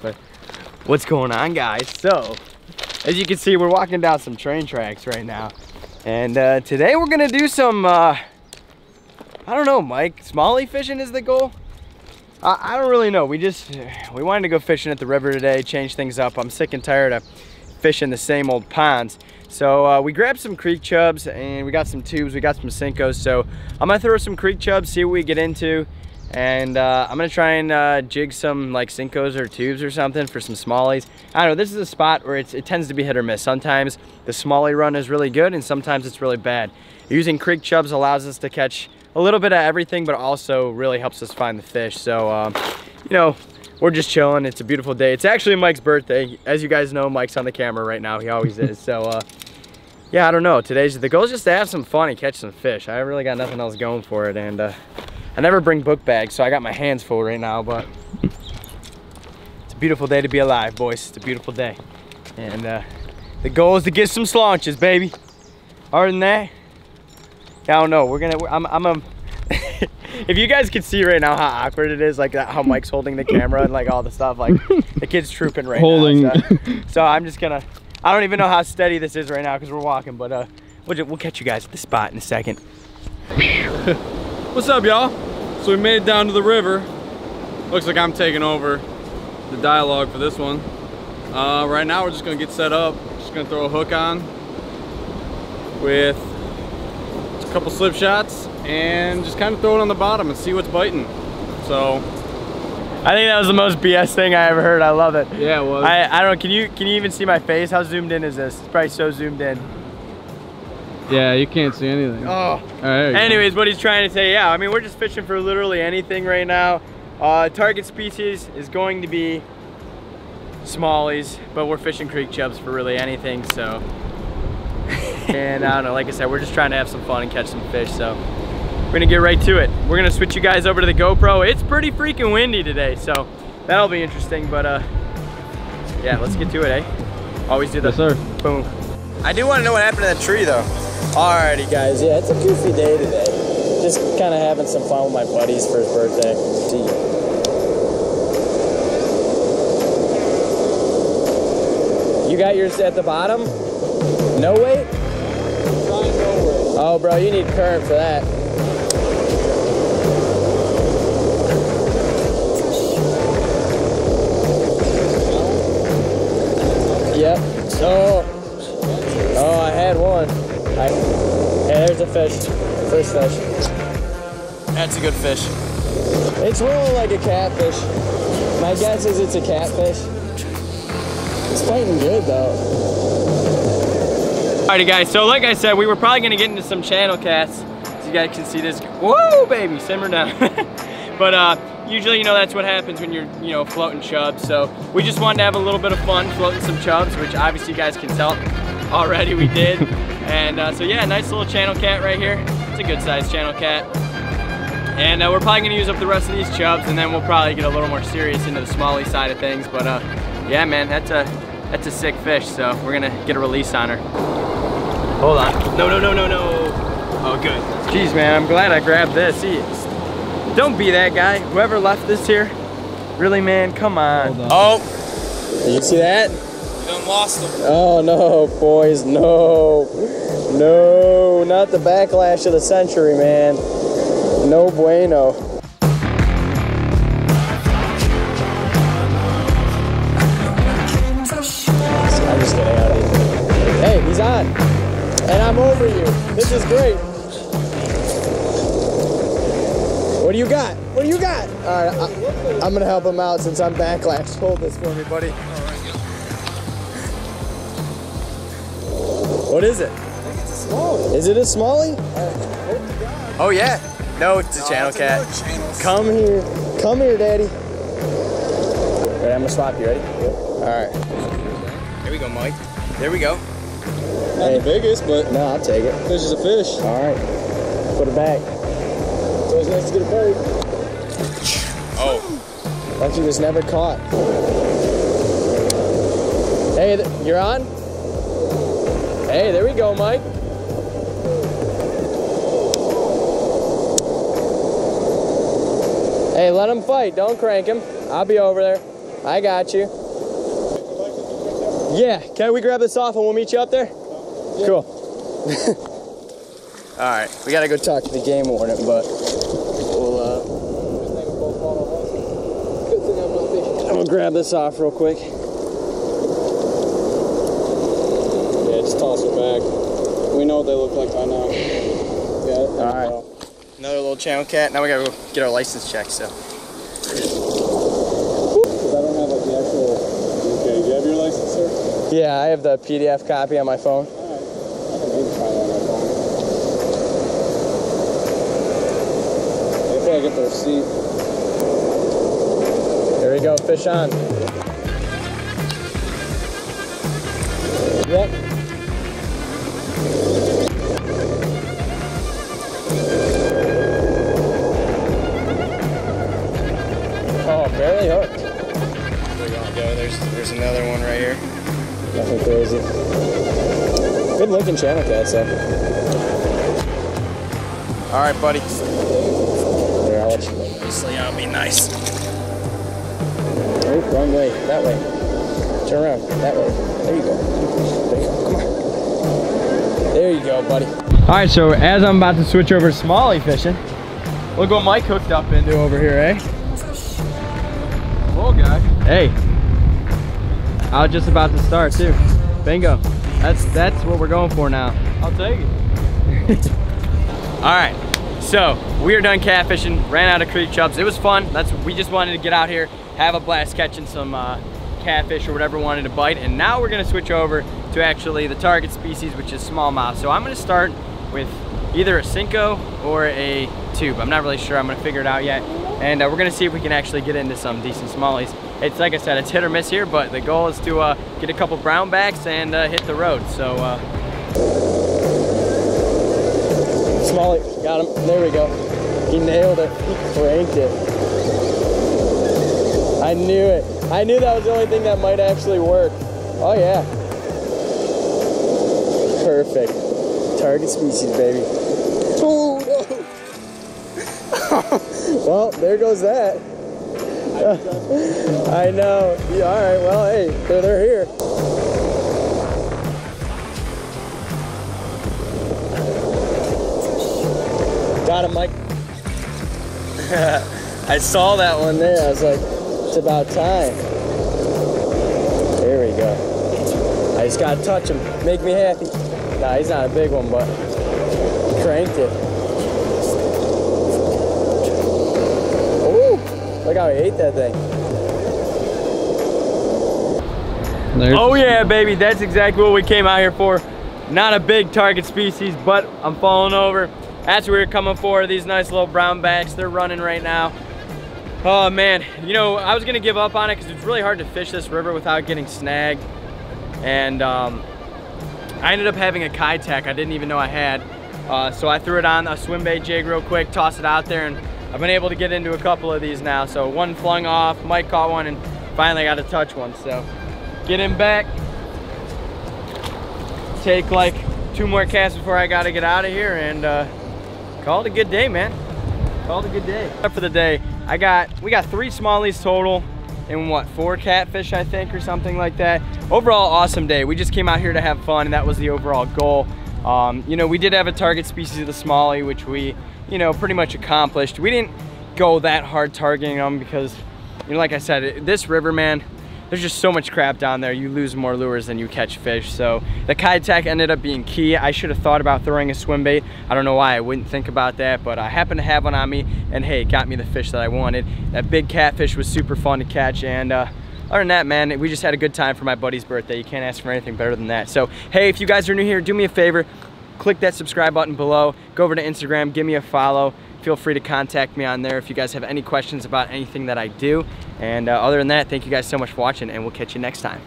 but what's going on, guys? So, as you can see, we're walking down some train tracks right now. And today we're gonna do some, I don't know, Mike, smallie fishing is the goal? I don't really know. We wanted to go fishing at the river today, change things up. I'm sick and tired of fishing the same old ponds. So we grabbed some creek chubs and we got some tubes, we got some Senkos. So I'm gonna throw some creek chubs, see what we get into. And I'm gonna try and jig some like Senkos or tubes or something for some smallies. I don't know, this is a spot where it tends to be hit or miss. Sometimes the smallie run is really good and sometimes it's really bad. Using creek chubs allows us to catch a little bit of everything, but also really helps us find the fish. So, you know, we're just chilling. It's a beautiful day. It's actually Mike's birthday. As you guys know, Mike's on the camera right now. He always is. So, yeah, I don't know. The goal is just to have some fun and catch some fish. I really got nothing else going for it. And I never bring book bags, so I got my hands full right now, but it's a beautiful day to be alive, boys. It's a beautiful day. And the goal is to get some slaunches, baby. Other than that, I don't know. If you guys could see right now how awkward it is, like how Mike's holding the camera and like all the stuff, like the kid's trooping right now. So I'm just gonna, I don't even know how steady this is right now because we're walking, but we'll catch you guys at the spot in a second. What's up, y'all? So we made it down to the river. Looks like I'm taking over the dialogue for this one. Right now we're just gonna get set up. Just gonna throw a hook on with a couple slip shots and just kind of throw it on the bottom and see what's biting. So I think that was the most BS thing I ever heard. I love it. Yeah, it was. I don't know, can you even see my face? How zoomed in is this? It's probably so zoomed in. Yeah, you can't see anything. Oh. All right, anyways, what he's trying to say, yeah, I mean, we're just fishing for literally anything right now. Target species is going to be smallies, but we're fishing creek chubs for really anything, so. And I don't know, like I said, we're just trying to have some fun and catch some fish, so we're gonna get right to it. We're gonna switch you guys over to the GoPro. It's pretty freaking windy today, so that'll be interesting, but yeah, let's get to it, eh? Always do the boom. I do want to know what happened to that tree, though. Alrighty, guys, yeah, it's a goofy day today. Just kind of having some fun with my buddies for his birthday. You got yours at the bottom? No weight? Oh, bro, you need current for that. Yep. Oh, I had one. Hey, there's a fish. First fish. That's a good fish. It's rolling like a catfish. My guess is it's a catfish. It's fighting good though. Alrighty guys, so like I said, we were probably gonna get into some channel casts. So you guys can see this. Whoa, baby, simmer down. But usually, you know, that's what happens when you're, you know, floating chubs. So we just wanted to have a little bit of fun floating some chubs, which obviously you guys can tell already we did. And so yeah, nice little channel cat right here. It's a good sized channel cat. And we're probably gonna use up the rest of these chubs, and then we'll probably get a little more serious into the smallie side of things. But yeah, man, that's a sick fish. So we're gonna get a release on her. Hold on. No. Oh, good. Jeez, man, I'm glad I grabbed this. See, don't be that guy. Whoever left this here, really, man, come on. Oh, did you see that? You done lost them. Oh no, boys, no, not the backlash of the century, man. No bueno. I'm just getting out of here. Hey, he's on, and I'm over you. This is great. What do you got? What do you got? All right, I'm gonna help him out since I'm backlash. Hold this for me, buddy. What is it? I think it's a smallie. Is it a smallie? Oh yeah. No, it's a channel cat. Come here, daddy. Ready, I'm gonna swap you, ready? All right. Here we go, Mike. There we go. Not the biggest, but no, I'll take it. Fish is a fish. All right. Put it back. It's always nice to get a bird. Oh. Like he was never caught. Hey, you're on? Hey, there we go, Mike. Hey, let him fight. Don't crank him. I'll be over there. I got you. Yeah, can we grab this off and we'll meet you up there? Yeah. Cool. All right, we gotta go talk to the game warden, but we'll I'm gonna grab this off real quick. Yeah, just toss it back. We know what they look like by now. Got it. All right. Another little channel cat. Now we gotta go get our license checked. So. Because I don't have like the actual. Okay, do you have your license, sir? Yeah, I have the PDF copy on my phone. All right. I can maybe find it on my phone. If I get the receipt. There we go. Fish on. Yep. Oh, barely hooked. There you go. There's another one right here. Nothing crazy. Good looking channel cat, so. All right, buddy. Here, I'll let you go. Obviously, I'll be nice. Oh, wrong way. That way. Turn around. That way. There you go. There you go. Come on. There you go, buddy. All right, so as I'm about to switch over to smallie fishing, look what Mike hooked up into over here, eh? Whoa, guy. Hey, I was just about to start too. Bingo. That's what we're going for now. I'll take it. All right, so we are done catfishing. Ran out of creek chubs. It was fun. We just wanted to get out here, have a blast catching some catfish or whatever we wanted to bite. And now we're gonna switch over to actually the target species, which is smallmouth. So I'm gonna start with either a Cinco or a tube. I'm not really sure. I'm gonna figure it out yet. And we're gonna see if we can actually get into some decent smallies. It's like I said, it's hit or miss here, but the goal is to get a couple brownbacks and hit the road. So smallie, got him. There we go. He nailed it. He cranked it. I knew it. I knew that was the only thing that might actually work. Oh yeah. Perfect. Target species, baby. Oh no. Well, there goes that. I know. Yeah, all right. Well, hey, they're here. Got him, Mike. I saw that one there. I was like, it's about time. There we go. I just gotta touch him. Make me happy. Nah, he's not a big one, but cranked it. Look how he ate that thing. Oh yeah, baby, that's exactly what we came out here for. Not a big target species, but I'm falling over. That's what we were coming for, these nice little brownbacks. They're running right now. Oh man, you know, I was gonna give up on it because it's really hard to fish this river without getting snagged. And I ended up having a Kai tack I didn't even know I had. So I threw it on a swim bait jig real quick, tossed it out there, and I've been able to get into a couple of these now. So one flung off, Mike caught one, and finally got to touch one. So get him back. Take like 2 more casts before I got to get out of here, and call it a good day, man. Call it a good day. For the day, we got 3 smallies total and what, 4 catfish, I think, or something like that. Overall, awesome day. We just came out here to have fun, and that was the overall goal. You know, we did have a target species of the smallie, which we, you know, pretty much accomplished. We didn't go that hard targeting them because, you know, like I said, this river, man, there's just so much crap down there. You lose more lures than you catch fish. So the Kai tack ended up being key. I should have thought about throwing a swim bait. I don't know why I wouldn't think about that, but I happened to have one on me, and hey, it got me the fish that I wanted. That big catfish was super fun to catch, and other than that, man, we just had a good time for my buddy's birthday. You can't ask for anything better than that. So hey, if you guys are new here, do me a favor, click that subscribe button below, go over to Instagram, give me a follow. Feel free to contact me on there if you guys have any questions about anything that I do. And other than that, thank you guys so much for watching, and we'll catch you next time.